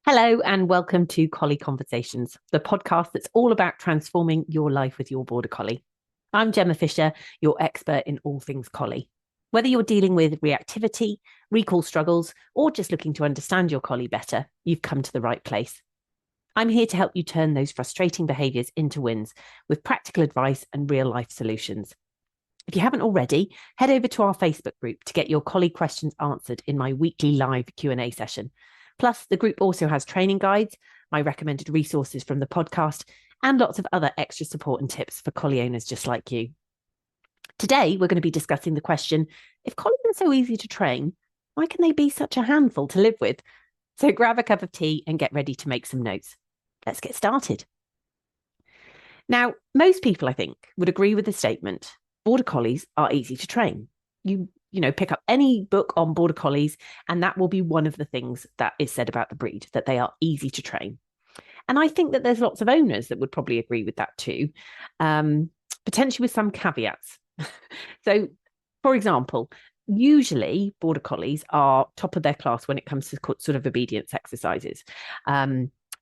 Hello and welcome to Collie Conversations, the podcast that's all about transforming your life with your Border Collie. I'm Gemma Fisher, your expert in all things collie. Whether you're dealing with reactivity, recall struggles, or just looking to understand your collie better, you've come to the right place. I'm here to help you turn those frustrating behaviours into wins with practical advice and real life solutions. If you haven't already, head over to our Facebook group to get your collie questions answered in my weekly live Q&A session. Plus, the group also has training guides, my recommended resources from the podcast, and lots of other extra support and tips for collie owners just like you. Today, we're going to be discussing the question, if collies are so easy to train, why can they be such a handful to live with? So grab a cup of tea and get ready to make some notes. Let's get started. Now, most people, I think, would agree with the statement, Border Collies are easy to train. You know, pick up any book on Border Collies, and that will be one of the things that is said about the breed, that they are easy to train. And I think that there's lots of owners that would probably agree with that too, potentially with some caveats. So, for example, usually Border Collies are top of their class when it comes to sort of obedience exercises.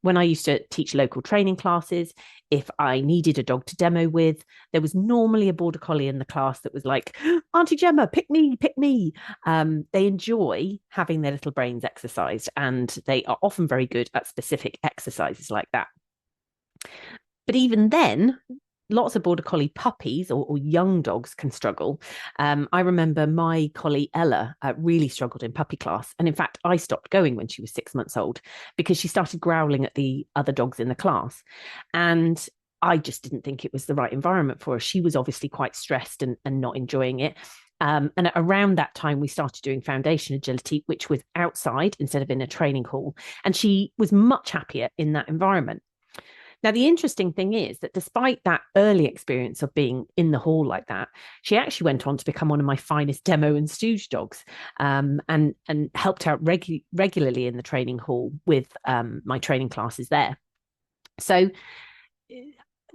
When I used to teach local training classes, if I needed a dog to demo with, there was normally a Border Collie in the class that was like, Auntie Gemma, pick me, pick me. They enjoy having their little brains exercised, and they are often very good at specific exercises like that. But even then, lots of Border Collie puppies or young dogs can struggle. I remember my collie Ella really struggled in puppy class. And in fact, I stopped going when she was 6 months old because she started growling at the other dogs in the class. And I just didn't think it was the right environment for her. She was obviously quite stressed and not enjoying it. And around that time, we started doing foundation agility, which was outside instead of in a training hall. And she was much happier in that environment. Now, the interesting thing is that despite that early experience of being in the hall like that, she actually went on to become one of my finest demo and stooge dogs, and helped out regularly in the training hall with my training classes there. So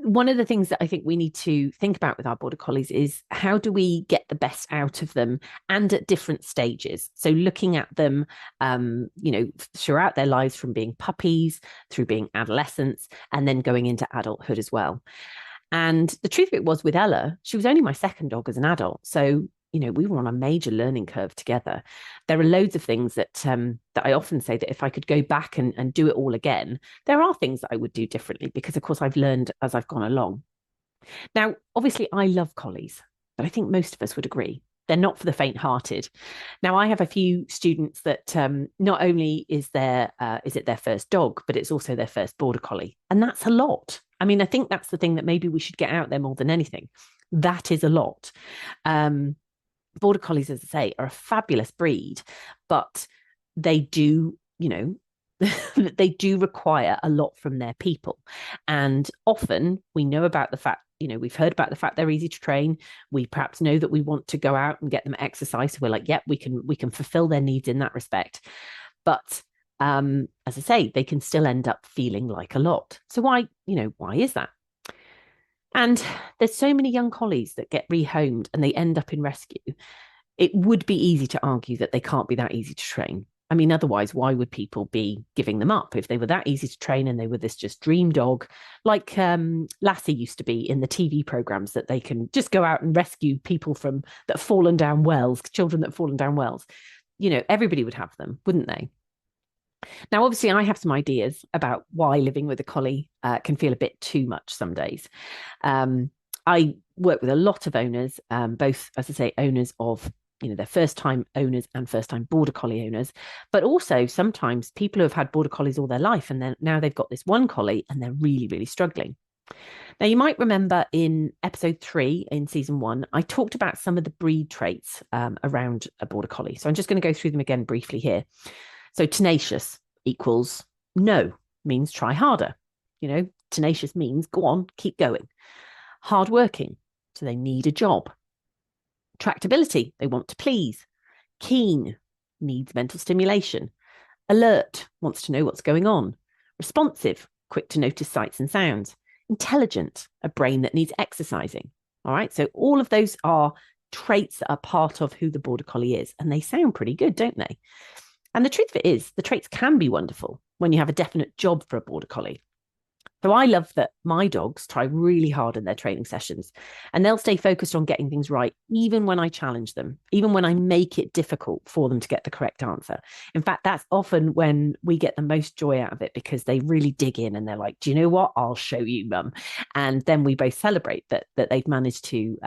one of the things that I think we need to think about with our Border Collies is how do we get the best out of them and at different stages. So looking at them, throughout their lives from being puppies through being adolescents and then going into adulthood as well. And the truth of it was with Ella, she was only my second dog as an adult. So we were on a major learning curve together. There are loads of things that I often say that if I could go back and do it all again, there are things that I would do differently because, of course, I've learned as I've gone along. Now, obviously, I love collies, but I think most of us would agree they're not for the faint-hearted. Now, I have a few students that not only is it their first dog, but it's also their first Border Collie, and that's a lot. I mean, I think that's the thing that maybe we should get out there more than anything. That is a lot. Border Collies, as I say, are a fabulous breed, but they do, they do require a lot from their people. And often we know about the fact, we've heard about the fact they're easy to train. We perhaps know that we want to go out and get them exercise. So we're like, yep, we can fulfill their needs in that respect. But as I say, they can still end up feeling like a lot. So why is that? And there's so many young collies that get rehomed and they end up in rescue. It would be easy to argue that they can't be that easy to train. I mean, otherwise, why would people be giving them up if they were that easy to train and they were this just dream dog, like Lassie used to be in the TV programs, that they can just go out and rescue people that have fallen down wells, children that have fallen down wells. Everybody would have them, wouldn't they? Now, obviously, I have some ideas about why living with a collie can feel a bit too much some days. I work with a lot of owners, both, as I say, owners of their first-time owners and first-time Border Collie owners, but also sometimes people who have had Border Collies all their life and then now they've got this one collie and they're really, really struggling. Now, you might remember in episode 3 in season 1, I talked about some of the breed traits around a Border Collie. So I'm just going to go through them again briefly here. So tenacious equals no, means try harder. Tenacious means go on, keep going. Hardworking, so they need a job. Tractability, they want to please. Keen, needs mental stimulation. Alert, wants to know what's going on. Responsive, quick to notice sights and sounds. Intelligent, a brain that needs exercising. All right, so all of those are traits that are part of who the Border Collie is, and they sound pretty good, don't they? And the truth of it is, the traits can be wonderful when you have a definite job for a Border Collie. So I love that my dogs try really hard in their training sessions, and they'll stay focused on getting things right, even when I challenge them, even when I make it difficult for them to get the correct answer. In fact, that's often when we get the most joy out of it, because they really dig in and they're like, do you know what? I'll show you, mum. And then we both celebrate that they've managed to,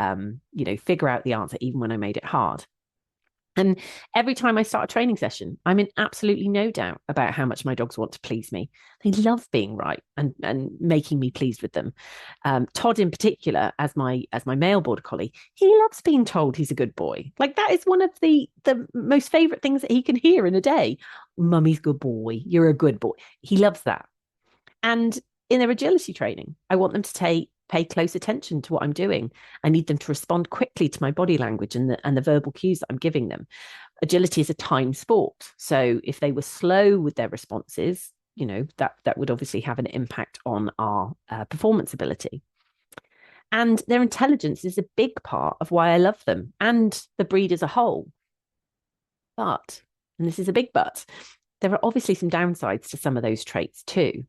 figure out the answer, even when I made it hard. And every time I start a training session, I'm in absolutely no doubt about how much my dogs want to please me. They love being right and making me pleased with them. Todd, in particular, as my male Border Collie, he loves being told he's a good boy. Like, that is one of the most favourite things that he can hear in a day. Mummy's good boy. You're a good boy. He loves that. And in their agility training, I want them to pay close attention to what I'm doing. I need them to respond quickly to my body language and the verbal cues that I'm giving them. Agility is a time sport. So if they were slow with their responses, that would obviously have an impact on our performance ability. And their intelligence is a big part of why I love them and the breed as a whole. But, and this is a big but, there are obviously some downsides to some of those traits too.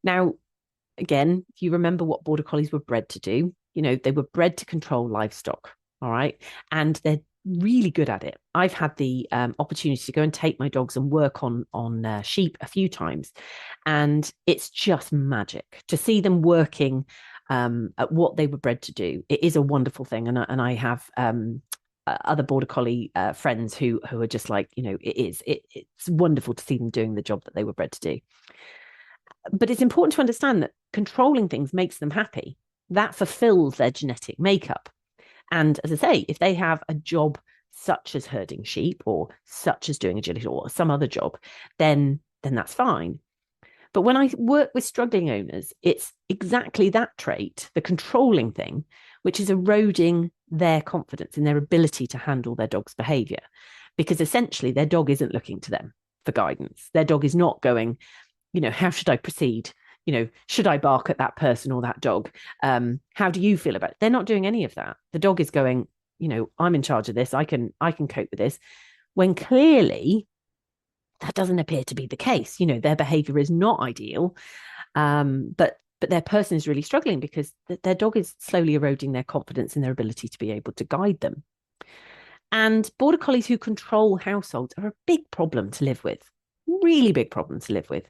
Now, again, if you remember what Border Collies were bred to do, they were bred to control livestock. All right. And they're really good at it. I've had the opportunity to go and take my dogs and work on sheep a few times. And it's just magic to see them working at what they were bred to do. It is a wonderful thing. And I have other Border Collie friends who are just like, it's wonderful to see them doing the job that they were bred to do. But it's important to understand that controlling things makes them happy. That fulfills their genetic makeup. And as I say, if they have a job such as herding sheep or such as doing agility or some other job, then that's fine. But when I work with struggling owners, it's exactly that trait, the controlling thing, which is eroding their confidence in their ability to handle their dog's behavior. Because essentially their dog isn't looking to them for guidance. Their dog is not going, how should I proceed? Should I bark at that person or that dog? How do you feel about it? They're not doing any of that. The dog is going, I'm in charge of this. I can cope with this. When clearly that doesn't appear to be the case. Their behavior is not ideal. But their person is really struggling because their dog is slowly eroding their confidence in their ability to be able to guide them. And Border Collies who control households are a big problem to live with. Really big problem to live with.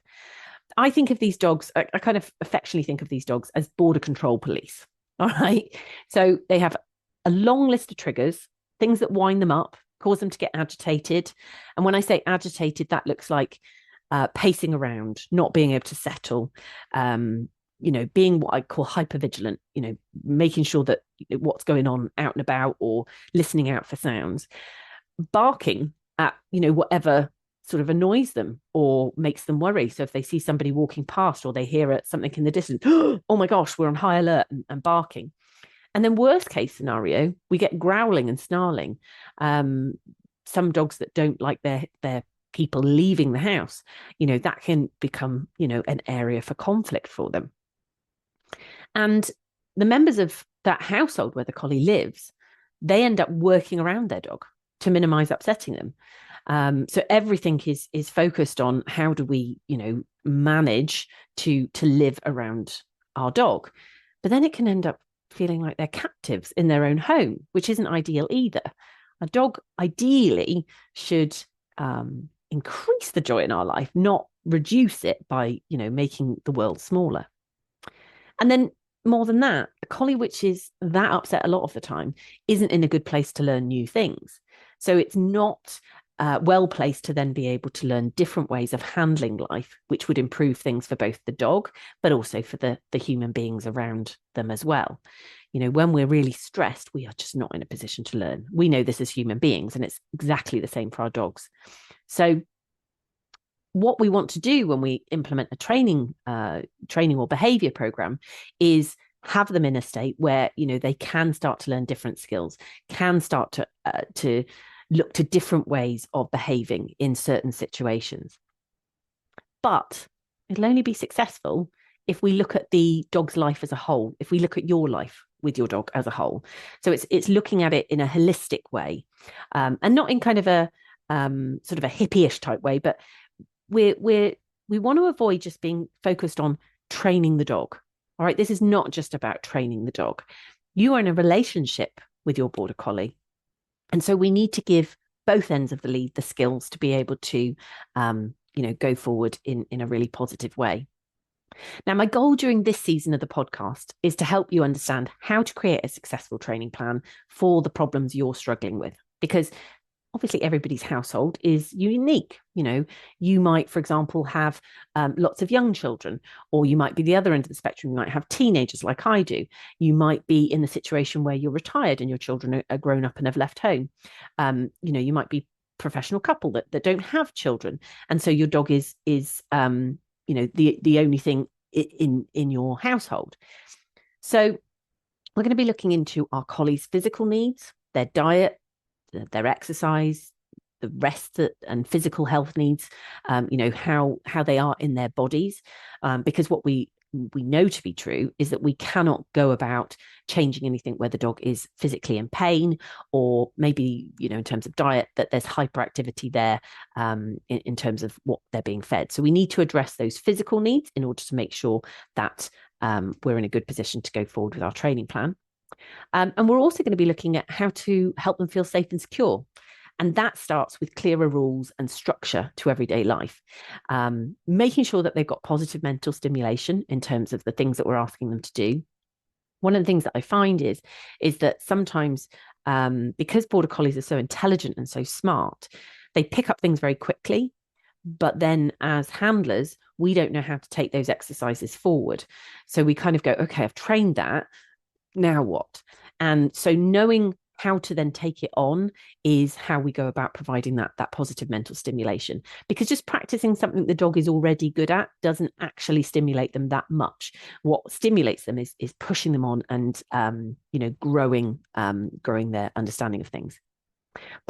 I think of these dogs, I kind of affectionately think of these dogs as border control police. All right. So they have a long list of triggers, things that wind them up, cause them to get agitated. And when I say agitated, that looks like pacing around, not being able to settle, being what I call hypervigilant, making sure that what's going on out and about or listening out for sounds, barking at, whatever sort of annoys them or makes them worry. So if they see somebody walking past or they hear something in the distance, oh my gosh, we're on high alert and barking. And then worst case scenario, we get growling and snarling. Some dogs that don't like their people leaving the house, that can become, an area for conflict for them. And the members of that household where the collie lives, they end up working around their dog to minimize upsetting them. So everything is focused on how do we, manage to live around our dog. But then it can end up feeling like they're captives in their own home, which isn't ideal either. A dog ideally should increase the joy in our life, not reduce it by, making the world smaller. And then more than that, a collie which is that upset a lot of the time isn't in a good place to learn new things. So it's not well placed to then be able to learn different ways of handling life, which would improve things for both the dog, but also for the human beings around them as well. When we're really stressed, we are just not in a position to learn. We know this as human beings, and it's exactly the same for our dogs. So what we want to do when we implement a training or behavior program is have them in a state where, they can start to learn different skills, can start to look to different ways of behaving in certain situations. But it'll only be successful if we look at the dog's life as a whole, if we look at your life with your dog as a whole. So it's looking at it in a holistic way, and not in kind of a sort of a hippie-ish type way, but we want to avoid just being focused on training the dog. All right, this is not just about training the dog. You are in a relationship with your Border Collie. And so we need to give both ends of the lead the skills to be able to, go forward in a really positive way. Now, my goal during this season of the podcast is to help you understand how to create a successful training plan for the problems you're struggling with, because obviously everybody's household is unique. You might, for example, have lots of young children, or you might be the other end of the spectrum. You might have teenagers like I do. You might be in the situation where you're retired and your children are grown up and have left home. You might be a professional couple that don't have children. And so your dog is the only thing in your household. So we're going to be looking into our collies' physical needs, their diet, their exercise, the rest and physical health needs, how they are in their bodies, because what we know to be true is that we cannot go about changing anything where the dog is physically in pain, or maybe, in terms of diet, that there's hyperactivity there in terms of what they're being fed. So we need to address those physical needs in order to make sure that we're in a good position to go forward with our training plan. And we're also going to be looking at how to help them feel safe and secure. And that starts with clearer rules and structure to everyday life, making sure that they've got positive mental stimulation in terms of the things that we're asking them to do. One of the things that I find is that sometimes, because Border Collies are so intelligent and so smart, they pick up things very quickly. But then as handlers, we don't know how to take those exercises forward. So we kind of go, okay, I've trained that. Now what? And so knowing how to then take it on is how we go about providing that positive mental stimulation, because just practicing something the dog is already good at doesn't actually stimulate them that much. What stimulates them is pushing them on and growing their understanding of things.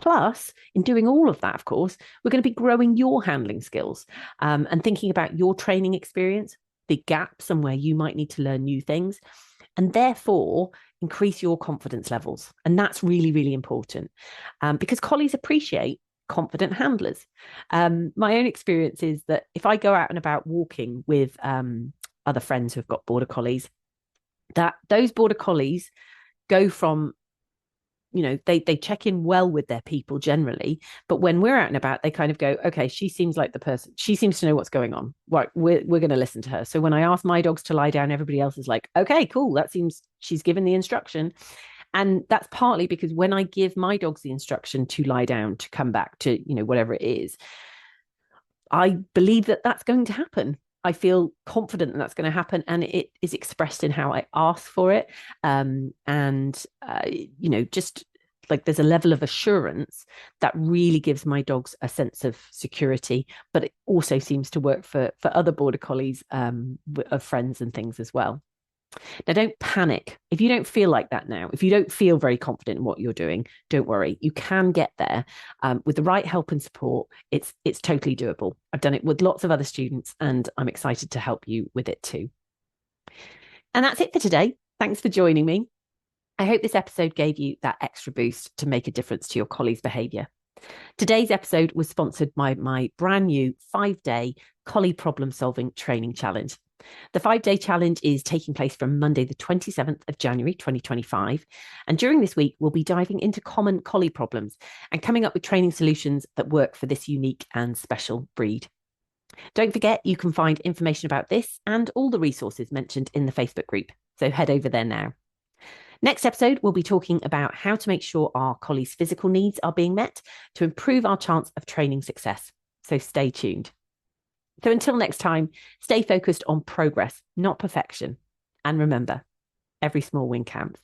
Plus, in doing all of that, of course, we're going to be growing your handling skills and thinking about your training experience, the gaps and where you might need to learn new things, and therefore increase your confidence levels. And that's really, really important because collies appreciate confident handlers. My own experience is that if I go out and about walking with other friends who've got Border Collies, that those Border Collies go from, they check in well with their people generally, but when we're out and about, they kind of go, okay, she seems like the person, she seems to know what's going on, right, we're going to listen to her. So when I ask my dogs to lie down, everybody else is like, okay, cool, that seems she's given the instruction. And that's partly because when I give my dogs the instruction to lie down, to come back to, whatever it is, I believe that that's going to happen. I feel confident that that's going to happen, and it is expressed in how I ask for it. Just like there's a level of assurance that really gives my dogs a sense of security, but it also seems to work for other Border Collies of friends and things as well. Now, don't panic. If you don't feel like that now, if you don't feel very confident in what you're doing, don't worry. You can get there with the right help and support. It's totally doable. I've done it with lots of other students, and I'm excited to help you with it too. And that's it for today. Thanks for joining me. I hope this episode gave you that extra boost to make a difference to your collie's behaviour. Today's episode was sponsored by my brand new 5-day Collie Problem Solving Training Challenge. The 5-day challenge is taking place from Monday, the 27th of January, 2025. And during this week, we'll be diving into common collie problems and coming up with training solutions that work for this unique and special breed. Don't forget, you can find information about this and all the resources mentioned in the Facebook group. So head over there now. Next episode, we'll be talking about how to make sure our collies' physical needs are being met to improve our chance of training success. So stay tuned. So until next time, stay focused on progress, not perfection. And remember, every small win counts.